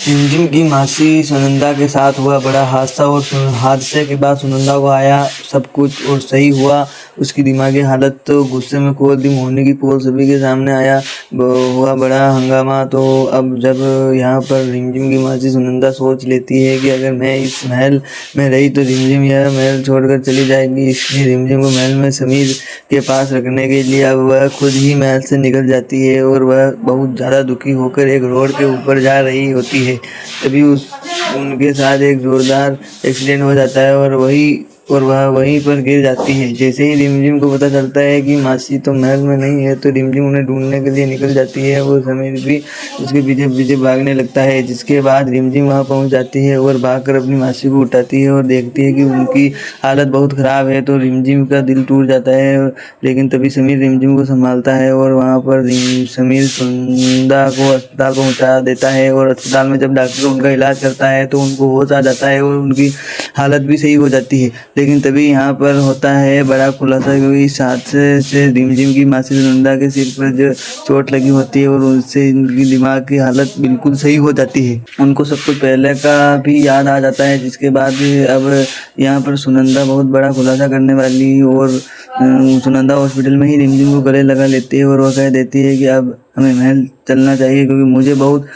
रिमझिम की मासी सुनंदा के साथ हुआ बड़ा हादसा और हादसे के बाद सुनंदा को आया सब कुछ और सही हुआ। उसकी दिमागी हालत तो गुस्से में खो दी। मोहिनी की पोल सभी के सामने आया, हुआ बड़ा हंगामा। तो अब जब यहाँ पर रिमझिम की मासी सुनंदा सोच लेती है कि अगर मैं इस महल में रही तो रिमझिम यह महल छोड़कर चली जाएगी, इसलिए रिमझिम को महल में समीर के पास रखने के लिए अब वह खुद ही महल से निकल जाती है और वह बहुत ज़्यादा दुखी होकर एक रोड के ऊपर जा रही होती है। तभी उनके साथ एक जोरदार एक्सीडेंट हो जाता है और वह वहीं पर गिर जाती है। जैसे ही रिमझिम को पता चलता है कि मासी तो महल में नहीं है तो रिमझिम उन्हें ढूंढने के लिए निकल जाती है। वो समीर भी उसके पीछे पीछे भागने लगता है, जिसके बाद रिमझिम वहां पहुंच जाती है और भागकर अपनी मासी को उठाती है और देखती है कि उनकी हालत बहुत ख़राब है। तो रिमझिम का दिल टूट जाता है, लेकिन तभी समीर रिमझिम को संभालता है और वहाँ पर समीर सुनंदा को अस्पताल पहुँचा देता है। और अस्पताल में जब डॉक्टर उनका इलाज करता है तो उनको होश आ जाता है और उनकी हालत भी सही हो जाती है। लेकिन तभी यहाँ पर होता है बड़ा खुलासा, क्योंकि इस हादसे से रिमझिम की मासी सुनंदा के सिर पर जो चोट लगी होती है और उससे इनकी दिमाग की हालत बिल्कुल सही हो जाती है। उनको सब कुछ पहले का भी याद आ जाता है, जिसके बाद अब यहाँ पर सुनंदा बहुत बड़ा खुलासा करने वाली और सुनंदा हॉस्पिटल में ही रिमझिम को गले लगा लेती है और वह कह देती है कि अब हमें महल चलना चाहिए क्योंकि मुझे बहुत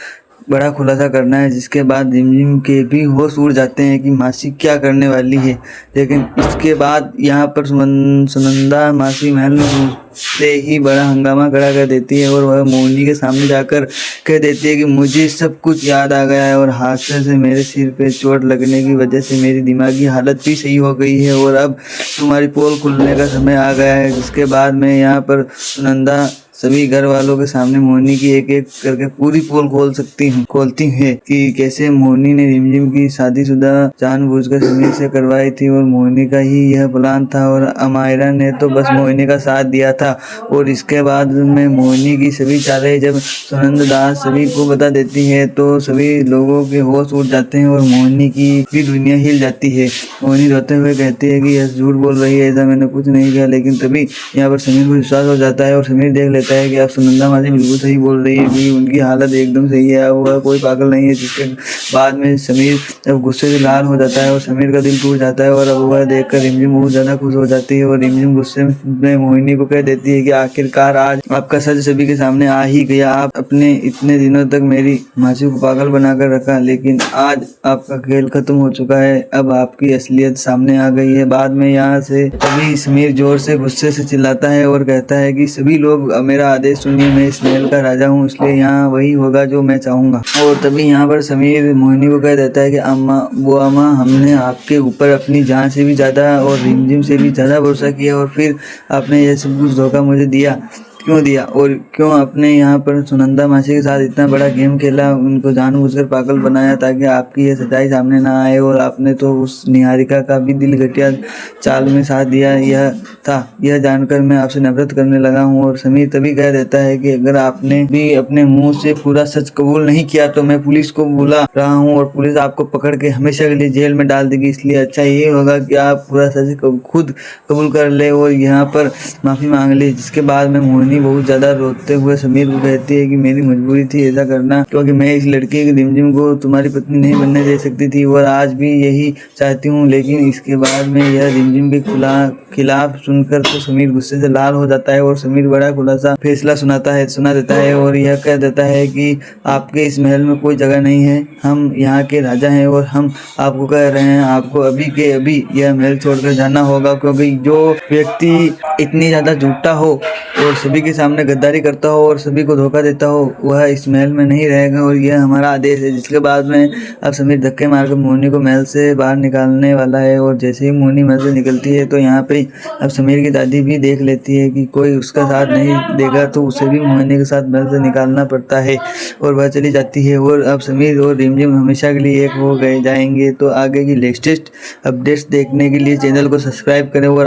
बड़ा खुलासा करना है। जिसके बाद रिमझिम के भी होश उड़ जाते हैं कि मासी क्या करने वाली है। लेकिन इसके बाद यहाँ पर सुनंदा मासी महल में घुसते ही बड़ा हंगामा खड़ा कर देती है और वह मोहिनी के सामने जाकर कह देती है कि मुझे सब कुछ याद आ गया है और हादसे से मेरे सिर पे चोट लगने की वजह से मेरी दिमागी हालत भी सही हो गई है और अब तुम्हारी पोल खुलने का समय आ गया है। जिसके बाद में यहाँ पर सुनंदा सभी घर वालों के सामने मोहिनी की एक एक करके पूरी पोल खोलती है कि कैसे मोहिनी ने रिमझिम की शादीशुदा जानबूझकर समीर से करवाई थी और मोहिनी का ही यह प्लान था और अमायरा ने तो बस मोहिनी का साथ दिया था। और इसके बाद में मोहिनी की सभी चालें जब सुनंदा सभी को बता देती है तो सभी लोगों के होश उड़ जाते हैं और मोहिनी की भी दुनिया हिल जाती है। मोहिनी रोते हुए कहती है कि यह झूठ बोल रही है, ऐसा मैंने कुछ नहीं किया। लेकिन तभी यहाँ पर समीर को विश्वास हो जाता है और समीर देख लेता है कि अब सुनंदा मासी बिल्कुल सही बोल रही है कि उनकी हालत एकदम सही है, वह कोई पागल नहीं है। जिसके बाद में समीर जब गुस्से से लाल हो जाता है और समीर का दिल टूट जाता है और अब वह देखकर रिमझिम बहुत ज़्यादा खुश हो जाती है और रिमझिम गुस्से में मोहिनी को कह देती है कि आखिरकार आज आपका सच सभी के सामने आ ही गया। आप अपने इतने दिनों तक मेरी मासी को पागल बनाकर रखा, लेकिन आज आपका खेल खत्म हो चुका है, अब आपकी असलियत सामने आ गई है। बाद में यहाँ से तभी समीर जोर से गुस्से से चिल्लाता है और कहता है कि सभी लोग मेरा आदेश सुनिए, मैं इस महल का राजा हूँ, इसलिए यहाँ वही होगा जो मैं चाहूँगा। और तभी यहाँ पर समीर मोहिनी को कह देता है कि अम्मा हमने आपके ऊपर अपनी जान से भी ज़्यादा और रिमझिम से भी ज़्यादा भरोसा किया और फिर आपने ये सब कुछ धोखा मुझे दिया, क्यों दिया? और क्यों आपने यहाँ पर सुनंदा मासी के साथ इतना बड़ा गेम खेला, उनको जानबूझकर पागल बनाया ताकि आपकी ये सच्चाई सामने ना आए। और आपने तो उस निहारिका का भी दिल घटिया चाल में साथ दिया यह जानकर मैं आपसे नफरत करने लगा हूँ। और समीर तभी कह देता है कि अगर आपने भी अपने मुंह से पूरा सच कबूल नहीं किया तो मैं पुलिस को बुला रहा हूँ और पुलिस आपको पकड़ के हमेशा के लिए जेल में डाल देगी। इसलिए अच्छा ये होगा कि आप पूरा सच खुद कबूल कर ले और यहाँ पर माफ़ी मांग ले। जिसके बाद में मोहिनी बहुत ज़्यादा रोते हुए समीर को कहती है कि मेरी मजबूरी थी ऐसा करना, क्योंकि मैं इस लड़की की रिमझिम को तुम्हारी पत्नी नहीं बनने दे सकती थी और आज भी यही चाहती हूँ। लेकिन इसके बाद में यह रिमझिम के खिलाफ सुनकर तो समीर गुस्से से लाल हो जाता है और समीर बड़ा खुलासा फैसला सुना देता है और यह कह देता है कि आपके इस महल में कोई जगह नहीं है, हम यहाँ के राजा हैं और हम आपको कह रहे हैं आपको अभी के अभी यह महल छोड़कर जाना होगा। क्योंकि जो व्यक्ति इतनी ज़्यादा झूठा हो और सभी के सामने गद्दारी करता हो और सभी को धोखा देता हो वह इस महल में नहीं रहेगा और यह हमारा आदेश है। जिसके बाद में अब समीर धक्के मारकर मोहिनी को महल से बाहर निकालने वाला है और जैसे ही मोहिनी महल से निकलती है तो यहाँ पे अब समीर की दादी भी देख लेती है कि कोई उसका साथ नहीं देगा तो उसे भी मोहिनी के साथ महल से निकालना पड़ता है और वह चली जाती है। और अब समीर और रिमझिम हमेशा के लिए एक हो गए जाएंगे। तो आगे की लेटेस्ट अपडेट्स देखने के लिए चैनल को सब्सक्राइब करें और